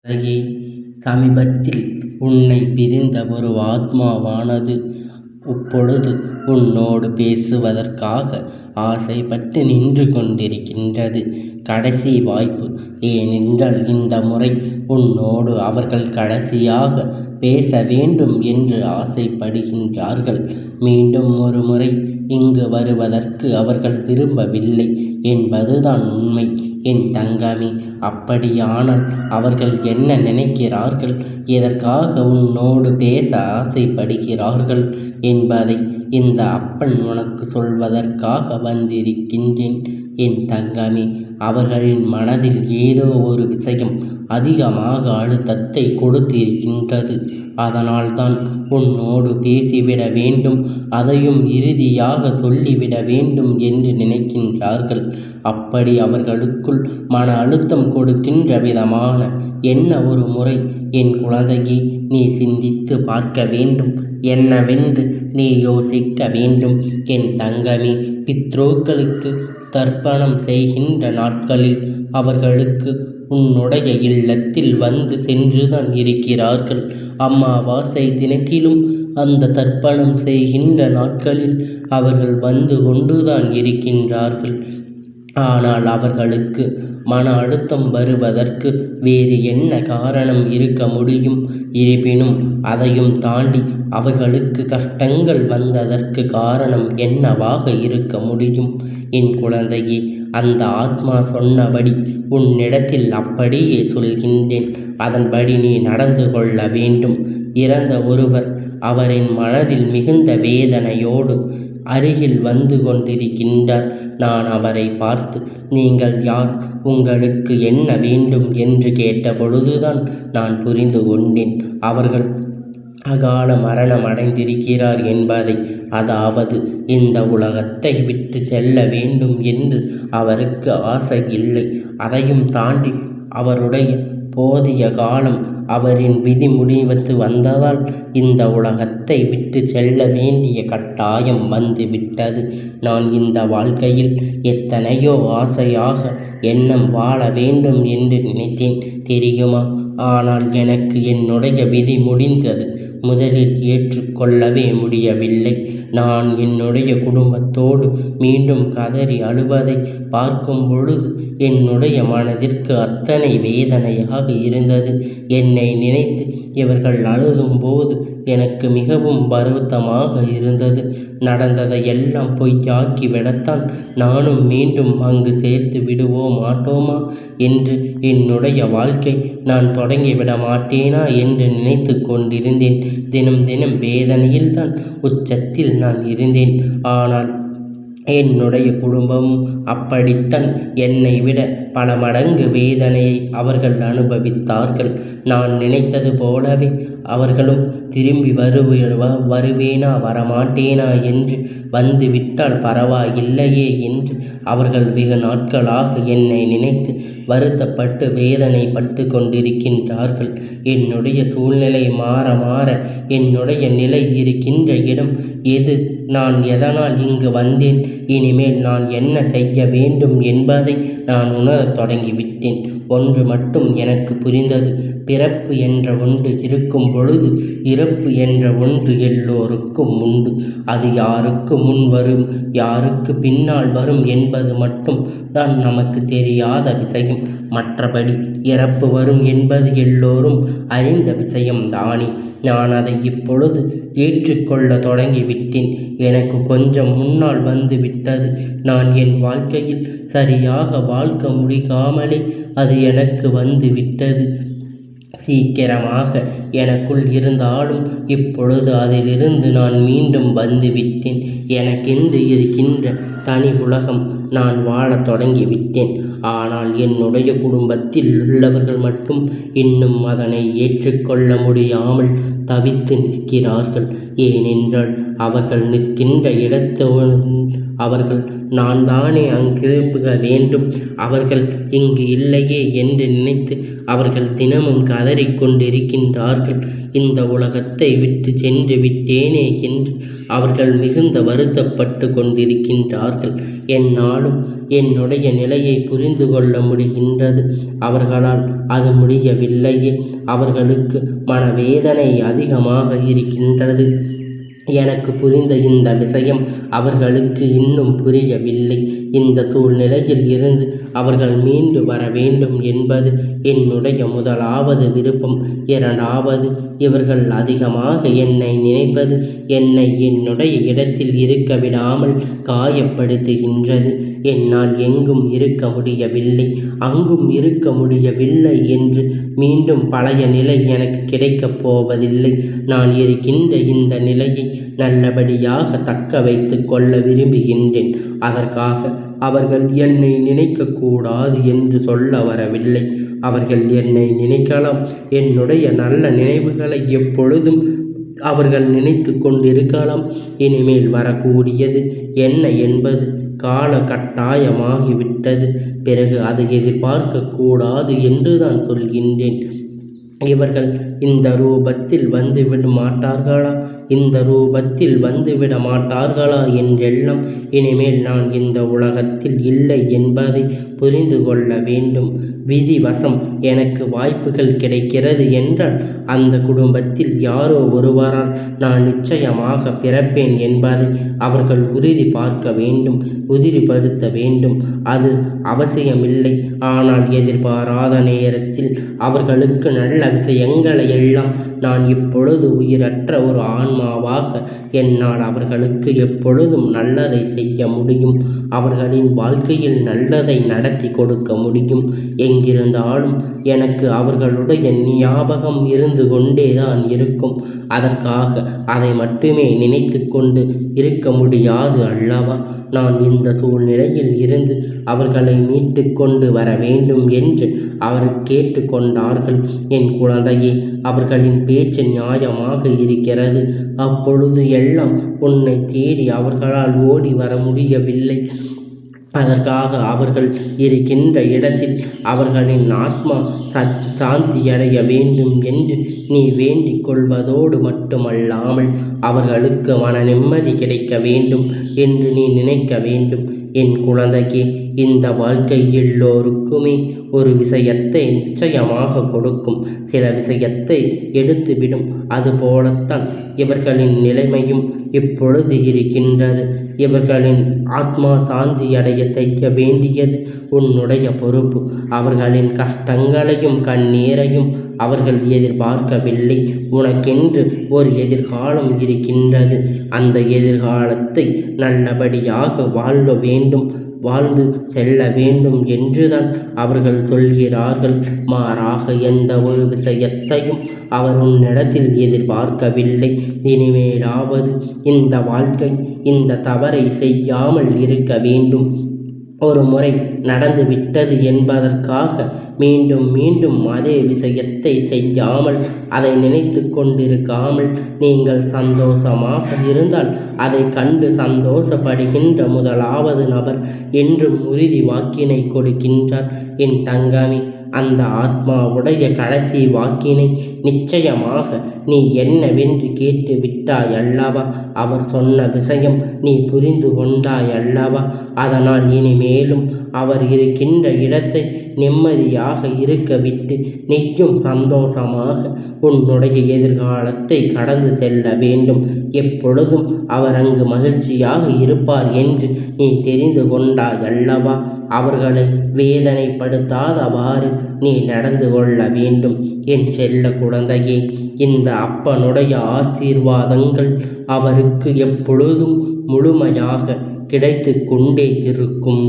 அழகே, சமீபத்தில் உன்னை பிரிந்த ஒரு ஆத்மாவானது இப்பொழுது உன்னோடு பேசுவதற்காக ஆசைப்பட்டு நின்று கொண்டிருக்கின்றது. கடைசி வாய்ப்பு. ஏனென்றால் இந்த முறை உன்னோடு அவர்கள் கடைசியாக பேச வேண்டும் என்று ஆசைப்படுகின்றார்கள். மீண்டும் ஒரு முறை இங்கு வருவதற்கு அவர்கள் விரும்பவில்லை என்பதுதான் உண்மை. என் தங்கமே, அப்படியானால் அவர்கள் என்ன நினைக்கிறார்கள், எதற்காக உன்னோடு பேச ஆசைப்படுகிறார்கள் என்பதை இந்த அப்பன் உனக்கு சொல்வதற்காக வந்திருக்கின்றேன். என் தங்கமே, அவர்களின் மனதில் ஏதோ ஒரு விஷயம் அதிகமாக அழுத்தத்தை கொடுத்திருக்கின்றது. அதனால்தான் உன்னோடு பேசிவிட வேண்டும், அதையும் இறுதியாக சொல்லிவிட வேண்டும் என்று நினைக்கின்றார்கள். அப்படி அவர்களுக்குள் மன அழுத்தம் கொடுக்கின்ற விதமான என்ன ஒரு முறை என் குழந்தையே நீ சிந்தித்து பார்க்க வேண்டும். என்னவென்று நீ யோசிக்க வேண்டும். என் தங்கமே, பித்ருக்களுக்கு தர்ப்பணம் செய்கின்ற நாட்களில் அவர்களுக்கு உன்னுடைய இல்லத்தில் வந்து சென்றுதான் இருக்கிறார்கள். அமாவாசை தினத்திலும் அந்த தர்ப்பணம் செய்கின்ற நாட்களில் அவர்கள் வந்து கொண்டுதான் இருக்கின்றார்கள். ஆனால் அவர்களுக்கு மன அழுத்தம் வருவதற்கு வேறு என்ன காரணம் இருக்க முடியும்? இருப்பினும் அதையும் தாண்டி அவர்களுக்கு கஷ்டங்கள் வந்ததற்கு காரணம் என்னவாக இருக்க முடியும்? என் குழந்தையே, அந்த ஆத்மா சொன்னபடி உன்னிடத்தில் அப்படியே சொல்கின்றேன். அதன்படி நீ நடந்து கொள்ள வேண்டும். இறந்த ஒருவர் அவரின் மனதில் மிகுந்த வேதனையோடு அருகில் வந்து கொண்டிருக்கின்றார். நான் அவரை பார்த்து, நீங்கள் யார், உங்களுக்கு என்ன வேண்டும் என்று கேட்ட பொழுதுதான் நான் புரிந்து கொண்டேன். அவர்கள் அகால மரணம் அடைந்திருக்கிறார் என்பதை. அதாவது இந்த உலகத்தை விட்டு செல்ல வேண்டும் என்று அவருக்கு ஆசை இல்லை. அதையும் தாண்டி அவருடைய போதிய காலம் அவரின் விதி முடிவுக்கு வந்ததால் இந்த உலகத்தை விட்டு செல்ல வேண்டிய கட்டாயம் வந்து விட்டது. நான் இந்த வாழ்க்கையில் எத்தனையோ ஆசையாக எண்ணம் வாழ வேண்டும் என்று நினைத்தேன் தெரியுமா? ஆனால் எனக்கு என்னுடைய விதி முடிந்தது. முதலில் ஏற்றுக்கொள்ளவே முடியவில்லை. நான் என்னுடைய குடும்பத்தோடு மீண்டும் கதறி அழுவதை பார்க்கும் பொழுது என்னுடைய மனதிற்கு அத்தனை வேதனையாக இருந்தது. என்னை நினைத்து இவர்கள் அழுதும் போது எனக்கு மிகவும் வருத்தமாக இருந்தது. நடந்ததை எல்லாம் பொய்யாக்கி விடத்தான் நானும் மீண்டும் அங்கு சேர்த்து விடுவோ மாட்டோமா என்று என்னுடைய வாழ்க்கை நான் தொடங்கிவிட மாட்டேனா என்று நினைத்து கொண்டிருந்தேன். தினம் தினம் வேதனையில்தான் உச்சத்தில் நான் இருந்தேன். ஆனால் என்னுடைய குடும்பமும் அப்படித்தான் என்னை விட பல மடங்கு வேதனையை அவர்கள் அனுபவித்தார்கள். நான் நினைத்தது போலவே அவர்களும் திரும்பி வருவேனா வரமாட்டேனா என்று வந்துவிட்டால் பரவாயில்லையே என்று அவர்கள் வெகு நாட்களாக என்னை நினைத்து வருத்தப்பட்டு வேதனைப்பட்டு கொண்டிருக்கின்றார்கள். என்னுடைய சூழ்நிலை மாற மாற என்னுடைய நிலை இருக்கின்ற இடம் எது, நான் எதனால் இங்கு வந்தேன், இனிமேல் நான் என்ன செய்ய வேண்டும் என்பதை நான் உணரத் தொடங்கிவிட்டேன். ஒன்று மட்டும் எனக்கு புரிந்தது. பிறப்பு என்ற ஒன்று இருக்கும் பொழுது இறப்பு என்ற ஒன்று எல்லோருக்கும் உண்டு. அது யாருக்கு முன் வரும், யாருக்கு பின்னால் வரும் என்பது மட்டும் தான் நமக்கு தெரியாத விஷயம். மற்றபடி இறப்பு வரும் என்பது எல்லோரும் அறிந்த விஷயம்தானே. நான் அதை இப்பொழுது ஏற்றுக்கொள்ள தொடங்கிவிட்டேன். எனக்கு கொஞ்சம் முன்னால் வந்து விட்டது. நான் என் வாழ்க்கையில் சரியாக வாழ்க்க முடியாமலே அது எனக்கு வந்து விட்டது. சீக்கிரமாக எனக்குள் இருந்தாலும் இப்பொழுது அதிலிருந்து நான் மீண்டும் வந்து விட்டேன். எனக்கென்று இருக்கின்ற தனி உலகம் நான் வாழத் தொடங்கிவிட்டேன். ஆனால் என்னுடைய குடும்பத்தில் உள்ளவர்கள் மட்டும் இன்னும் அதனை ஏற்றுக்கொள்ள முடியாமல் தவித்து நிற்கிறார்கள். ஏனென்றால் அவர்கள் நிற்கின்ற இடத்தில் அவர்கள் நான் தானே அங்கிருக்க வேண்டும். அவர்கள் இங்கு இல்லையே என்று நினைத்து அவர்கள் தினமும் கதறிக்கொண்டிருக்கின்றார்கள். இந்த உலகத்தை விட்டு சென்று விட்டேனே என்று அவர்கள் மிகுந்த வருத்தப்பட்டு கொண்டிருக்கின்றார்கள். என்னாலும் என்னுடைய நிலையை புரிந்து கொள்ள முடிகின்றது. அவர்களால் அது முடியவில்லையே. அவர்களுக்கு மனவேதனை அதிகமாக இருக்கின்றது. எனக்கு புரிந்த இந்த விஷயம் அவர்களுக்கு இன்னும் புரியவில்லை. இந்த சூழ்நிலையில் இருந்து அவர்கள் மீண்டு வர வேண்டும் என்பது என்னுடைய முதலாவது விருப்பம். இரண்டாவது, இவர்கள் அதிகமாக என்னை நினைப்பது என்னை என்னுடைய இடத்தில் இருக்க விடாமல் காயப்படுத்துகின்றது. என்னால் எங்கும் இருக்க முடியவில்லை, அங்கும் இருக்க முடியவில்லை என்று மீண்டும் பழைய நிலை எனக்கு கிடைக்கப் போவதில்லை. நான் இருக்கின்ற இந்த நிலையை நல்லபடியாக தக்க வைத்து கொள்ள விரும்புகின்றேன். அதற்காக அவர்கள் என்னை நினைக்கக்கூடாது என்று சொல்ல வரவில்லை. அவர்கள் என்னை நினைக்கலாம். என்னுடைய நல்ல நினைவுகளை எப்பொழுதும் அவர்கள் நினைத்து கொண்டிருக்கலாம். இனிமேல் வரக்கூடியது என்ன என்பது கால கட்டாயமாகிவிட்டது. பிறகு அதை எதிர்பார்க்கக்கூடாது என்று தான் சொல்கின்றேன். இவர்கள் இந்த ரூபத்தில் வந்துவிட மாட்டார்களா? இந்த ரூபத்தில் வந்துவிட மாட்டார்களா என்றெல்லாம் இனிமேல் நான் இந்த உலகத்தில் இல்லை என்பதை புரிந்து கொள்ள வேண்டும். விதிவசம் எனக்கு வாய்ப்புகள் கிடைக்கிறது என்றால் அந்த குடும்பத்தில் யாரோ ஒருவரால் நான் நிச்சயமாக பிறப்பேன் என்பதை அவர்கள் உறுதி பார்க்க வேண்டும், உறுதிப்படுத்த வேண்டும். அது அவசியமில்லை. ஆனால் எதிர்பாராத நேரத்தில் அவர்களுக்கு நல்ல விஷயங்களை எல்லாம் நான் இப்பொழுது உயிரற்ற ஒரு ஆன்மாவாக என்னால் அவர்களுக்கு எப்பொழுதும் நல்லதை செய்ய முடியும். அவர்களின் வாழ்க்கையில் நல்லதை நடத்தி கொடுக்க முடியும். எங்கிருந்தாலும் எனக்கு அவர்களுடைய ஞாபகம் இருந்து கொண்டேதான் இருக்கும். அதற்காக அதை மட்டுமே நினைத்து கொண்டு இருக்க முடியாது அல்லவா? நான் இந்த சூழ்நிலையில் இருந்து அவர்களை மீட்டு கொண்டு வர வேண்டும் என்று அவர் கேட்டுக்கொண்டார்கள். என் குழந்தையே, அவர்களின் பேச்சு நியாயமாக இருக்கிறது. அப்பொழுது எல்லாம் உன்னை தேடி அவர்களால் ஓடி வர முடியவில்லை. அதற்காக அவர்கள் இருக்கின்ற இடத்தில் அவர்களின் ஆத்மா சாந்தியடைய வேண்டும் என்று நீ வேண்டிக் கொள்வதோடு மட்டுமல்லாமல் அவர்களுக்கு மன நிம்மதி கிடைக்க வேண்டும் என்று நீ நினைக்க வேண்டும். என் குழந்தைக்கு இந்த வாழ்க்கை எல்லோருக்குமே ஒரு விஷயத்தை நிச்சயமாக கொடுக்கும், சில விஷயத்தை எடுத்துவிடும். அதுபோலத்தான் இவர்களின் நிலைமையும் இப்பொழுது இருக்கின்றது. இவர்களின் ஆத்மா சாந்தியடைய செய்ய வேண்டியது உன்னுடைய பொறுப்பு. அவர்களின் கஷ்டங்களையும் கண்ணீரையும் அவர்கள் எதிர்பார்க்கவில்லை. உனக்கென்று ஒரு எதிர்காலம் இருக்கின்றது. அந்த எதிர்காலத்தை நல்லபடியாக வாழ வேண்டும், வாழ்ந்து செல்ல வேண்டும் என்றுதான் அவர்கள் சொல்கிறார்கள். மாறாக எந்த ஒரு விஷயத்தையும் அவர் உன்னிடத்தில் எதிர்பார்க்கவில்லை. இனிமேலாவது இந்த வாழ்க்கை இந்த தவறை செய்யாமல் இருக்க வேண்டும். ஒரு முறை நடந்துவிட்டது என்பதற்காக மீண்டும் மீண்டும் அதே விஷயத்தை செய்யாமல் அதை நினைத்து கொண்டிருக்காமல் நீங்கள் சந்தோஷமாக இருந்தால் அதை கண்டு சந்தோஷப்படுகின்ற முதலாவது நபர் என்றும் உறுதி வாக்கினை கொடுக்கின்றார். என் தங்கமே, அந்த ஆத்மாவுடைய கடைசி வாக்கினை நிச்சயமாக நீ என்னவென்று கேட்டு விட்டாய் அல்லவா? அவர் சொன்ன விஷயம் நீ புரிந்து கொண்டாய் அல்லவா? அதனால் இனிமேலும் அவர் இருக்கின்ற இடத்தை நிம்மதியாக இருக்க விட்டு நீயும் சந்தோஷமாக உன்னுடைய எதிர்காலத்தை கடந்து செல்ல வேண்டும். எப்பொழுதும் அவர் அங்கு மகிழ்ச்சியாக இருப்பார் என்று நீ தெரிந்து கொண்டாய் அல்லவா? அவர்களை வேதனைப்படுத்தாதவாறு நீ நடந்து கொள்ள வேண்டும். என் செல்ல குழந்தையே, இந்த அப்பனுடைய ஆசீர்வாதங்கள் அவருக்கு எப்பொழுதும் முழுமையாக கிடைத்து கொண்டே இருக்கும்.